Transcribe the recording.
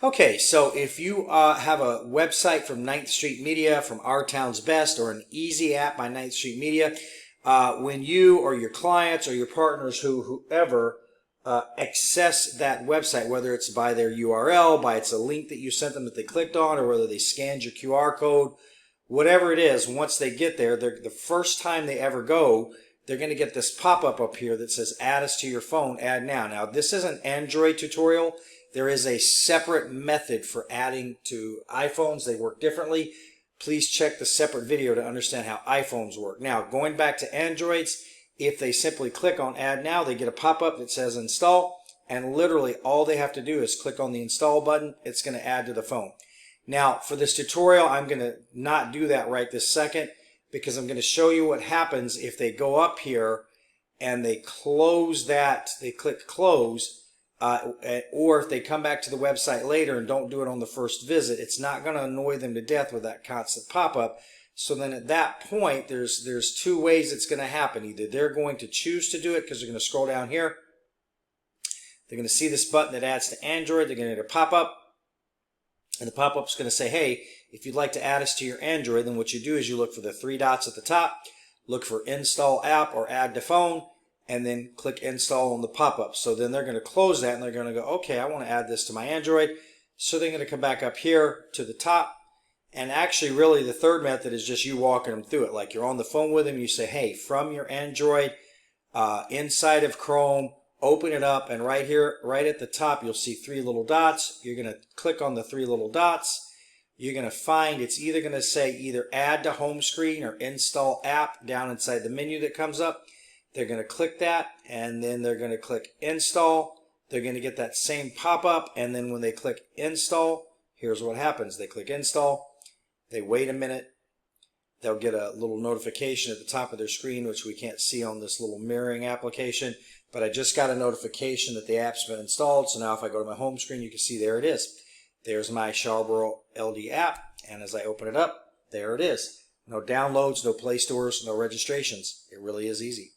Okay, so if you have a website from Ninth Street Media, from Our Town's Best, or an easy app by Ninth Street Media, when you or your clients or your partners, whoever access that website, whether it's by their URL, by it's a link that you sent them that they clicked on, or whether they scanned your QR code, whatever it is, once they get there, the first time they ever go, they're going to get this pop-up up here that says add us to your phone, add now. Now, this is an Android tutorial. There is a separate method for adding to iPhones. They work differently. Please check the separate video to understand how iPhones work. Now, going back to Androids, if they simply click on add now, they get a pop-up that says install, and literally all they have to do is click on the install button. It's going to add to the phone. Now, for this tutorial, I'm going to not do that right this second because I'm going to show you what happens if they go up here and they close that, they click close, or if they come back to the website later and don't do it on the first visit, it's not going to annoy them to death with that constant pop-up. So then at that point, there's two ways it's going to happen. Either they're going to choose to do it because they're going to scroll down here. They're going to see this button that adds to Android. They're going to get a pop-up. And the pop-up is going to say, hey, if you'd like to add us to your Android, then what you do is you look for the three dots at the top, look for install app or add to phone, and then click install on the pop-up. So then they're going to close that and they're going to go, okay, I want to add this to my Android. So they're going to come back up here to the top. And actually, really, the third method is just you walking them through it. Like you're on the phone with them, you say, hey, from your Android, inside of Chrome, open it up, and right here, right at the top, you'll see three little dots. You're going to click on the three little dots. You're going to find it's either going to say either add to home screen or install app down inside the menu that comes up. They're going to click that, and then they're going to click install. They're going to get that same pop-up, and then when they click install, here's what happens. They click install. They wait a minute. They'll get a little notification at the top of their screen, which we can't see on this little mirroring application. But I just got a notification that the app's been installed. So now if I go to my home screen, you can see there it is. There's my Scharberl LD app. And as I open it up, there it is. No downloads, no Play Stores, no registrations. It really is easy.